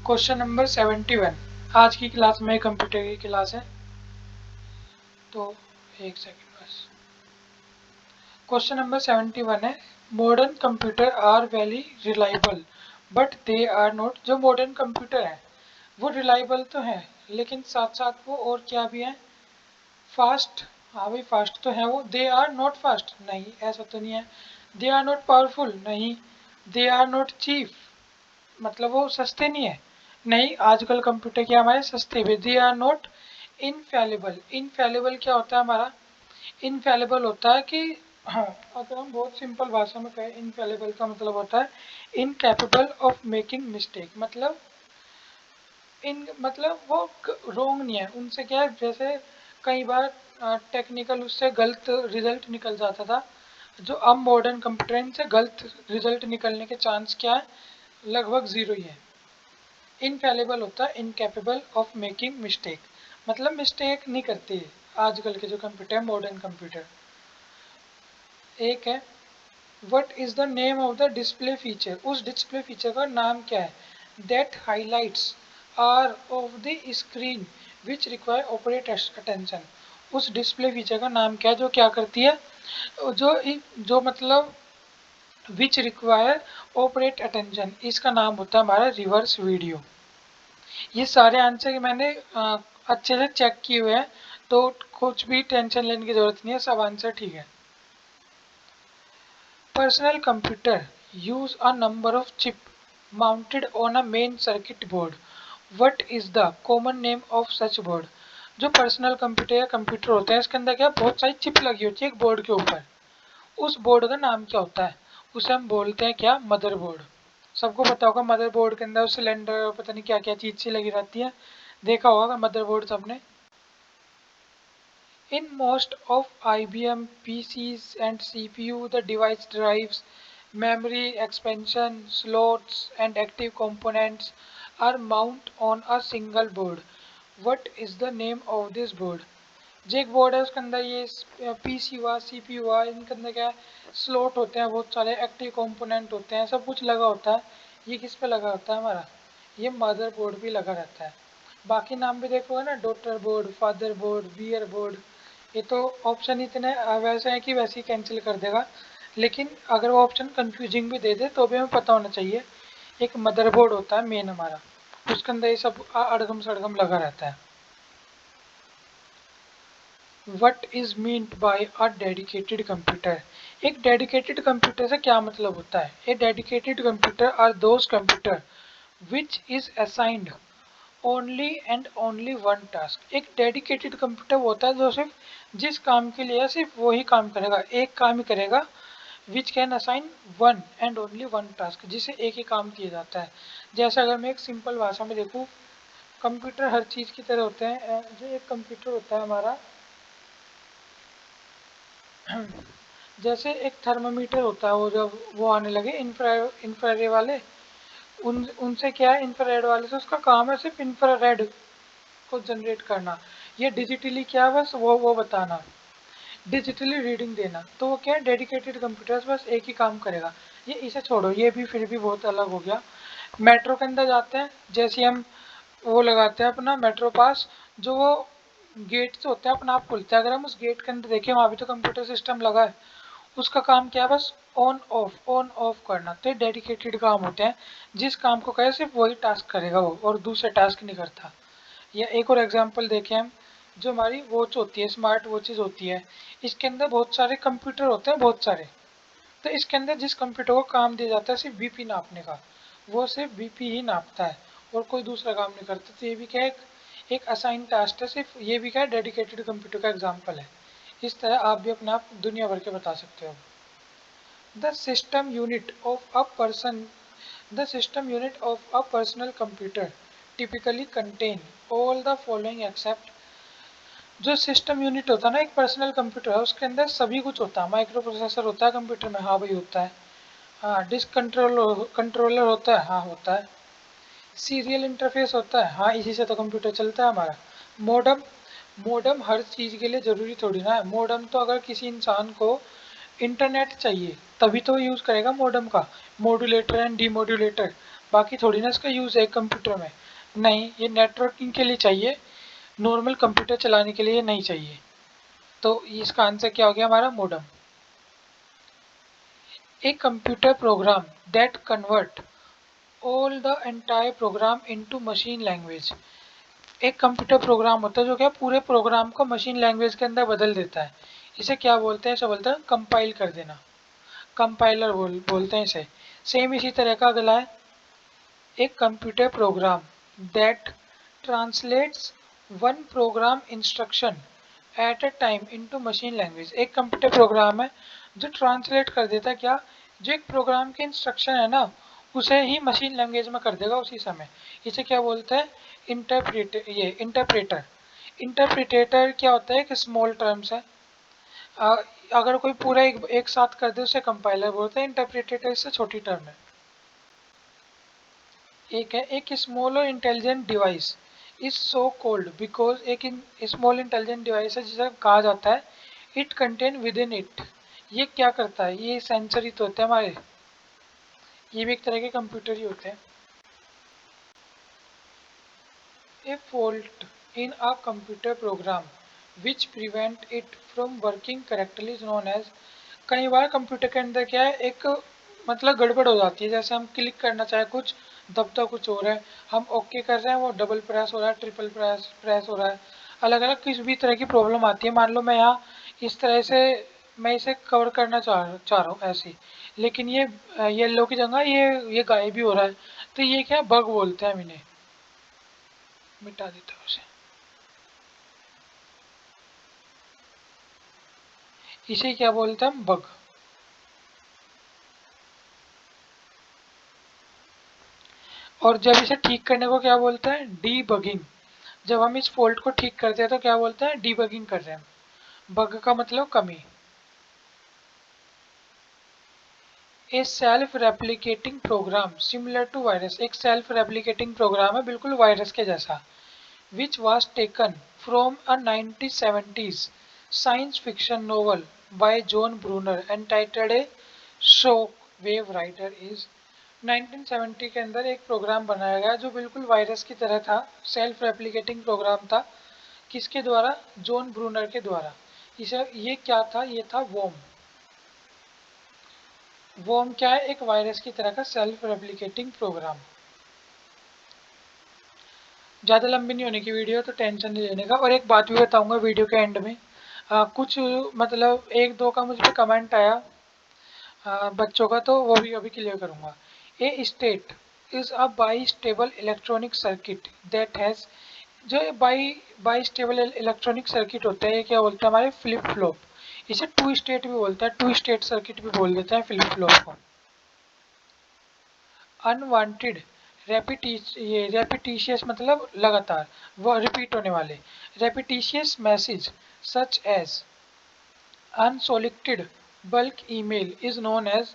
Question number 71। आज की class में कंप्यूटर की क्लास है, तो एक सेकंड बस। क्वेश्चन नंबर 71 है, modern computer are very reliable but they are not. जो मॉडर्न कंप्यूटर है वो रिलायबल तो है, लेकिन साथ साथ वो और क्या भी है, फास्ट। हाँ भाई, फास्ट तो है वो। दे आर नॉट फास्ट, नहीं ऐसा तो नहीं है। दे आर नॉट पावरफुल, नहीं। दे आर नॉट चीप, मतलब वो सस्ते नहीं है, नहीं। आजकल कंप्यूटर क्या हमारे सस्ते भी। दे आर नॉट इनफैलिबल। इनफैलिबल क्या होता है हमारा? इनफैलिबल होता है कि, हाँ, अगर हम बहुत सिंपल भाषा में कहें, इनफैलिबल का मतलब होता है इनकैपेबल ऑफ मेकिंग मिस्टेक। मतलब वो रोंग नहीं है। उनसे क्या है, जैसे कई बार टेक्निकल उससे गलत रिजल्ट निकल जाता था, जो अब मॉडर्न कंप्यूटर इनसे गलत रिजल्ट निकलने के चांस क्या है, लगभग जीरो ही है। इनफैलिबल होता है इनकैपेबल ऑफ मेकिंग मिस्टेक, मतलब मिस्टेक नहीं करती है आजकल के जो कंप्यूटर है, मॉडर्न कंप्यूटर। एक है, what is the name of the display feature. उस डिस्प्ले फीचर का नाम क्या है? That highlights are of the screen which require operate attention. उस डिस्प्ले फीचर का नाम क्या है जो क्या करती है, जो जो मतलब विच रिक्वायर ऑपरेट अटेंशन, इसका नाम होता है हमारा रिवर्स वीडियो। ये सारे आंसर मैंने अच्छे से चेक किए हुए हैं, तो कुछ भी टेंशन लेने की जरूरत नहीं है, सब आंसर ठीक है। Personal computer use a number of chip mounted on a main circuit board. What is the common name of such board. जो पर्सनल कंप्यूटर या कंप्यूटर होते हैं, इसके अंदर क्या बहुत सारी चिप लगी होती है एक बोर्ड के ऊपर। उस बोर्ड का नाम क्या होता है? उसे हम बोलते हैं क्या? मदरबोर्ड। सबको पता होगा मदरबोर्ड के अंदर सिलेंडर पता नहीं क्या क्या चीज सी लगी रहती है, देखा होगा मदरबोर्ड सबने। In most of IBM PCs and CPU, the device drives, memory expansion slots, and active components are mounted on a single board. What is the name of this board? जो एक बोर्ड है उसके अंदर ये PC हुआ, CPU हुआ, इनके अंदर क्या स्लॉट होते हैं, बहुत सारे एक्टिव कंपोनेंट होते हैं, सब कुछ लगा होता है। ये किस पे लगा होता है हमारा? ये मदर बोर्ड भी लगा रहता है। बाकी नाम भी देखोगे ना, daughter board, father board, wear board, ये तो ऑप्शन इतने वैसे हैं कि वैसे ही कैंसिल कर देगा। लेकिन अगर वो ऑप्शन कंफ्यूजिंग भी दे दे तो भी हमें पता होना चाहिए, एक मदरबोर्ड होता है मेन हमारा, उसके अंदर ये सब अड़गम सड़गम लगा रहता है। What is meant by a dedicated computer. एक डेडिकेटेड कंप्यूटर से क्या मतलब होता है? A dedicated computer are those computer which is assigned only and only one task. एक डेडिकेटेड कंप्यूटर होता है जो सिर्फ जिस काम के लिए सिर्फ वो ही काम करेगा, एक काम ही करेगा। Which can assign one and only one task, जिसे एक ही काम किया जाता है। जैसे अगर मैं एक सिंपल भाषा में देखूँ, कंप्यूटर हर चीज़ की तरह होते हैं। जो एक कंप्यूटर होता है हमारा, जैसे एक थर्मामीटर होता है, वो जब वो आने लगे इंफ्रारेड वाले, उन उनसे क्या है, इंफ्रारेड वाले से उसका काम है सिर्फ इंफ्रारेड को जनरेट करना। ये डिजिटली क्या है, बस वो बताना, डिजिटली रीडिंग देना। तो वो क्या है, डेडिकेटेड कंप्यूटर्स बस एक ही काम करेगा। ये इसे छोड़ो, ये भी फिर भी बहुत अलग हो गया। मेट्रो के अंदर जाते हैं, जैसे हम वो लगाते हैं अपना मेट्रो पास, जो वो गेट से होते हैं अपना आप खुलते हैं, अगर हम उस गेट के अंदर देखें वहाँ भी तो कंप्यूटर सिस्टम लगा है। उसका काम क्या है, बस ऑन ऑफ करना। तो डेडिकेटेड काम होते हैं, जिस काम को कहे सिर्फ वही टास्क करेगा वो, और दूसरे टास्क नहीं करता। या एक और एग्जांपल देखें हम, जो हमारी वॉच होती है, स्मार्ट वॉचेज होती है, इसके अंदर बहुत सारे कंप्यूटर होते हैं, बहुत सारे। तो इसके अंदर जिस कंप्यूटर को काम दिया जाता है सिर्फ बीपी नापने का, वो सिर्फ बीपी ही नापता है और कोई दूसरा काम नहीं करता। तो ये भी क्या है, एक असाइन टास्क है सिर्फ। ये भी क्या है, डेडिकेटेड कंप्यूटर का एग्जाम्पल है। इस तरह आप भी अपने आप दुनिया भर के बता सकते हो। The system unit of a person The system unit of a personal computer typically contain all the following except। जो सिस्टम यूनिट होता है ना एक पर्सनल कंप्यूटर है, उसके अंदर सभी कुछ होता है। माइक्रो प्रोसेसर होता है कंप्यूटर में, हाँ भाई होता है। हाँ, डिस्क कंट्रोलर होता है, हाँ होता है। सीरियल इंटरफेस होता है, हाँ इसी से तो कंप्यूटर चलता है हमारा। मॉडम, मॉडम हर चीज़ के लिए ज़रूरी थोड़ी ना है। मॉडम तो अगर किसी इंसान को इंटरनेट चाहिए तभी तो यूज़ करेगा मॉडम का। मॉड्यूलेटर एंड डीमॉड्यूलेटर, बाकी थोड़ी ना इसका यूज़ है कंप्यूटर में। नहीं, ये नेटवर्किंग के लिए चाहिए, नॉर्मल कंप्यूटर चलाने के लिए नहीं चाहिए। तो इसका आंसर क्या हो गया हमारा, modem. A computer program that convert all the entire programme into machine language. एक कंप्यूटर प्रोग्राम होता है जो क्या पूरे प्रोग्राम को मशीन लैंग्वेज के अंदर बदल देता है। इसे क्या बोलते हैं, इसे बोलते हैं कंपाइल कर देना, कंपाइलर बोलते हैं इसे। सेम इसी तरह का अगला है, एक computer program that translates one program instruction at a time into machine language. एक कंप्यूटर प्रोग्राम है जो ट्रांसलेट कर देता है क्या, जो एक प्रोग्राम के इंस्ट्रक्शन है ना उसे ही मशीन लैंग्वेज में कर देगा उसी समय। इसे क्या बोलते हैं, इंटरप्रेटर। इंटरप्रिटेटर क्या होता है, एक स्मॉल टर्म्स है। अ, अगर कोई पूरा एक साथ कर दे उसे कंपाइलर बोलते हैं, इंटरप्रिटेटर इससे छोटी टर्म है। एक है, एक स्मॉल और intelligent device is so cold because एक स्मॉल इंटेलिजेंट डिवाइस है जिसे कहा जाता है it contain with in it. ये क्या करता है, ये सेंसर ही तो होते हैं हमारे, ये भी एक तरह के कंप्यूटर ही होते हैं। A fault in a computer program which prevent it from working correctly is known as. कई बार कंप्यूटर के अंदर क्या है, एक मतलब गड़बड़ हो जाती है, जैसे हम क्लिक करना चाहे कुछ दबता कुछ हो रहा है, हम ओके कर रहे हैं वो डबल प्रेस हो रहा है, ट्रिपल प्रेस हो रहा है, अलग अलग किसी भी तरह की प्रॉब्लम आती है। मान लो मैं यहाँ इस तरह से मैं इसे कवर करना चाह रहा हूँ ऐसे, लेकिन ये येलो की जगह ये गायब भी हो रहा है, तो ये क्या बग बोलते हैं हम इन्हें। मिटा देता हूँ उसे। इसे क्या बोलते हैं हम, बग। और जब इसे ठीक करने को क्या बोलते हैं, डीबगिंग। जब हम इस फॉल्ट को ठीक करते हैं तो क्या बोलते हैं, डीबगिंग कर रहे हैं। बग का मतलब कमी। A self replicating program similar to virus. एक सेल्फ रेप्लिकेटिंग प्रोग्राम है बिल्कुल वायरस के जैसा, विच was taken from a 1970s science fiction novel by John Brunner entitled A Shock Wave Rider is। 1970 के अंदर एक प्रोग्राम बनाया गया जो बिल्कुल वायरस की तरह था, सेल्फ रेप्लिकेटिंग प्रोग्राम था। किसके द्वारा, जॉन ब्रूनर के द्वारा। इसे ये क्या था, ये था वोम। वोम क्या है, एक वायरस की तरह का सेल्फ रेप्लिकेटिंग प्रोग्राम। ज़्यादा लंबी नहीं होने की वीडियो, तो टेंशन नहीं लेने का। और एक बात भी बताऊंगा वीडियो के एंड में, कुछ मतलब एक दो का मुझ पे कमेंट आया बच्चों का, तो वो भी अभी क्लियर करूंगा। A state is a bistable electronic circuit that has. जो बाई स्टेबल इलेक्ट्रॉनिक सर्किट होता है, ये क्या बोलते हैं हमारे, फ्लिप फ्लॉप। इसे टू स्टेट भी बोलता है, टू स्टेट सर्किट भी बोल देते हैं फ्लिप फ्लॉप को। अनवांटेड ये रेपिटिशियस मतलब लगातार, वो रिपीट होने वाले। Repetitious message such as unsolicited bulk email is known as.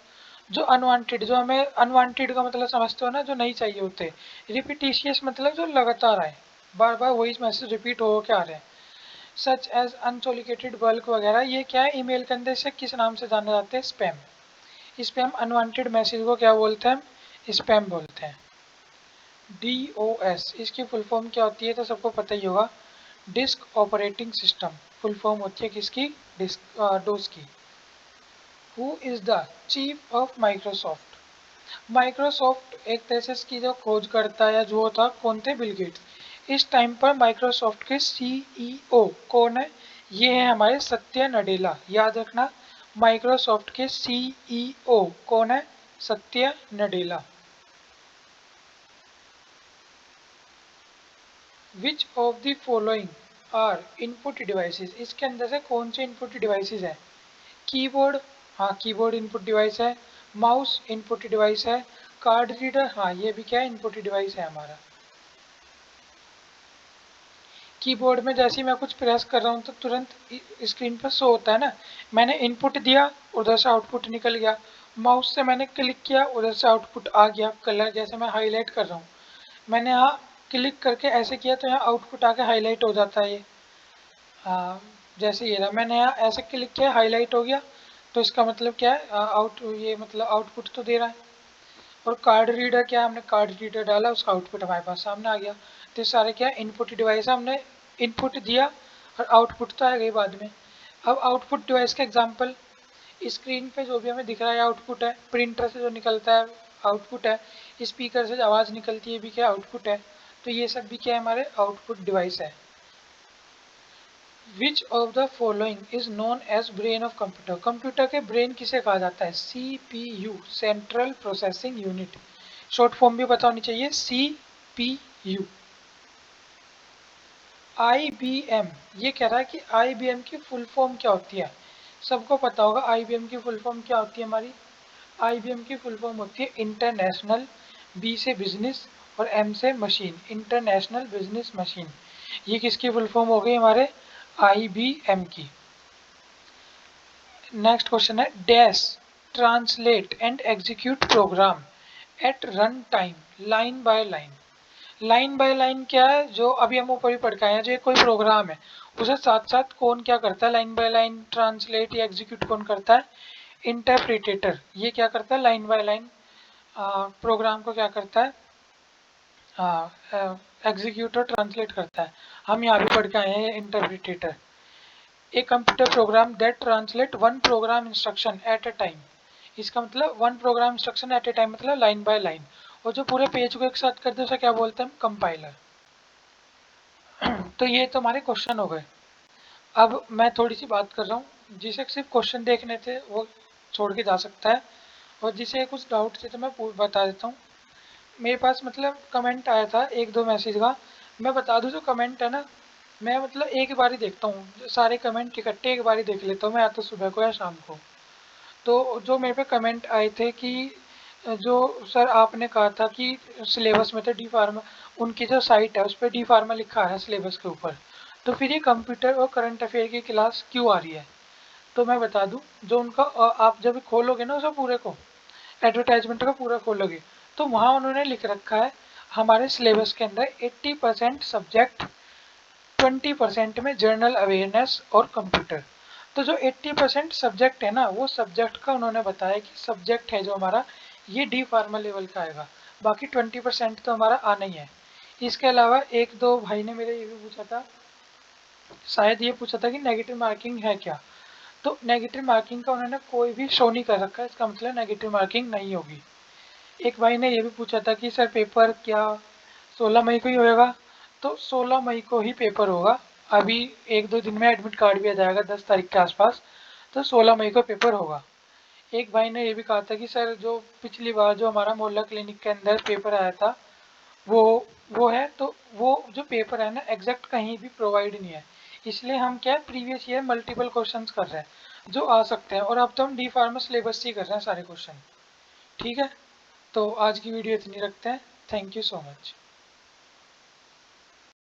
जो अनवांटेड, जो हमें अनवांटेड का मतलब समझते हो ना, जो नहीं चाहिए होते। रिपीटिशियस मतलब जो लगातार आए, बार बार वही मैसेज रिपीट हो के आ रहे हैं। सच एज अनसोलिकेटेड बल्क वगैरह, ये क्या है, ईमेल के अंदर से किस नाम से जाने जाते हैं, स्पैम। स्पैम अनवांटेड मैसेज को क्या बोलते हैं, स्पैम बोलते हैं। DOS इसकी फुल फॉर्म क्या होती है, तो सबको पता ही होगा, disk operating system. Full form होती है किसकी, डिस्क डोस की। Who is the chief of Microsoft. Microsoft एक तरह से इसकी जो खोज करता है जो था, कौन थे, बिल गेट्स। इस टाइम पर माइक्रोसॉफ्ट के CEO कौन है, ये है हमारे सत्य नडेला, याद रखना। माइक्रोसॉफ्ट के CEO कौन है, Satya Nadella. Which of the following are input devices. इसके अंदर से कौन से इनपुट डिवाइसेस है, कीबोर्ड, हाँ कीबोर्ड इनपुट डिवाइस है। माउस इनपुट डिवाइस है। कार्ड रीडर, हाँ ये भी क्या है, इनपुट डिवाइस है हमारा। कीबोर्ड में जैसे ही मैं कुछ प्रेस कर रहा हूँ तो तुरंत स्क्रीन पर शो होता है ना, मैंने इनपुट दिया उधर से आउटपुट निकल गया। माउस से मैंने क्लिक किया उधर से आउटपुट आ गया, कलर जैसे मैं हाईलाइट कर रहा हूँ, मैंने यहाँ क्लिक करके ऐसे किया तो यहाँ आउटपुट आके हाईलाइट हो जाता है ये। हाँ, जैसे ये रहा, मैंने यहाँ ऐसे क्लिक किया हाईलाइट हो गया, तो इसका मतलब क्या है, आउट, ये मतलब आउटपुट तो दे रहा है। और कार्ड रीडर क्या है, हमने कार्ड रीडर डाला, उसका आउटपुट हमारे पास सामने आ गया। तो सारे क्या इनपुट डिवाइस है, हमने इनपुट दिया और आउटपुट तो आएगा ही बाद में। अब आउटपुट डिवाइस का एग्जांपल, स्क्रीन पे जो भी हमें दिख रहा है आउटपुट है, प्रिंटर से जो निकलता है आउटपुट है, स्पीकर से आवाज़ निकलती है भी क्या आउटपुट है। तो ये सब भी क्या है, हमारे आउटपुट डिवाइस है। Which of the following is known as brain of computer, computer के ब्रेन किसे कहा जाता है, CPU, central processing unit. Short form भी पता होनी चाहिए, CPU। IBM, ये कह रहा है कि IBM की फुल फॉर्म क्या होती है। सबको पता होगा IBM की फुल फॉर्म क्या होती है हमारी। IBM की फुल फॉर्म होती है इंटरनेशनल, B से बिजनेस और M से मशीन, इंटरनेशनल बिजनेस मशीन। ये किसकी फुल फॉर्म हो गई, हमारे IBM की। नेक्स्ट क्वेश्चन है, dash translate and execute program at run time line by line. Line by line क्या है, जो अभी हम ऊपर ही पढ़ के आए हैं, जो कोई प्रोग्राम है उसे साथ साथ कौन क्या करता है, लाइन बाय लाइन ट्रांसलेट या एग्जीक्यूट कौन करता है, इंटरप्रिटेटर। ये क्या करता है, लाइन बाय लाइन प्रोग्राम को क्या करता है, एग्जीक्यूटर ट्रांसलेट करता है। हम यहाँ भी पढ़ के आए हैं interpreter. A computer program that translate one program instruction at a time. इसका मतलब one program instruction at a time मतलब लाइन बाय लाइन, और जो पूरे पेज को एक साथ करते हैं उसे क्या बोलते हैं, कंपाइलर। तो ये तो हमारे क्वेश्चन हो गए। अब मैं थोड़ी सी बात कर रहा हूँ, जिसे सिर्फ क्वेश्चन देखने थे वो छोड़ के जा सकता है, और जिसे कुछ डाउट थे तो मैं बता देता हूँ। मेरे पास मतलब कमेंट आया था एक दो मैसेज का, मैं बता दूं जो कमेंट है ना, मैं मतलब एक बार ही देखता हूँ, सारे कमेंट इकट्ठे एक बार ही देख लेता हूँ मैं, या तो सुबह को या शाम को। तो जो मेरे पे कमेंट आए थे कि जो सर आपने कहा था कि सिलेबस में तो डी फार्मा, उनकी जो साइट है उस पर डी फार्मा लिखा है सिलेबस के ऊपर, तो फिर ये कंप्यूटर और करंट अफेयर की क्लास क्यों आ रही है। तो मैं बता दूं, जो उनका आप जब खोलोगे ना उसे पूरे को, एडवर्टाइजमेंट का पूरा खोलोगे, तो वहाँ उन्होंने लिख रखा है हमारे सिलेबस के अंदर 80% सब्जेक्ट, 20% में जर्नल अवेयरनेस और कंप्यूटर। तो जो 80% सब्जेक्ट है ना, वो सब्जेक्ट का उन्होंने बताया कि सब्जेक्ट है जो हमारा ये डी फार्मा लेवल का आएगा, बाकी 20% तो हमारा आना ही है। इसके अलावा एक दो भाई ने मेरे ये भी पूछा था, शायद ये पूछा था कि नेगेटिव मार्किंग है क्या। तो नेगेटिव मार्किंग का उन्होंने कोई भी शो नहीं कर रखा है, इसका मतलब नेगेटिव मार्किंग नहीं होगी। एक भाई ने ये भी पूछा था कि सर पेपर क्या 16 मई को ही होएगा, तो 16 मई को ही पेपर होगा। अभी एक दो दिन में एडमिट कार्ड भी आ जाएगा 10 तारीख के आसपास, तो 16 मई को पेपर होगा। एक भाई ने ये भी कहा था कि सर जो पिछली बार जो हमारा मोहल्ला क्लिनिक के अंदर पेपर आया था वो वो है, तो वो जो पेपर है ना एग्जैक्ट कहीं भी प्रोवाइड नहीं है, इसलिए हम क्या है प्रीवियस ईयर मल्टीपल क्वेश्चंस कर रहे हैं जो आ सकते हैं, और अब तो हम डी फार्मा सिलेबस से ही कर रहे हैं सारे क्वेश्चन। ठीक है, तो आज की वीडियो इतनी रखते हैं। Thank you so much.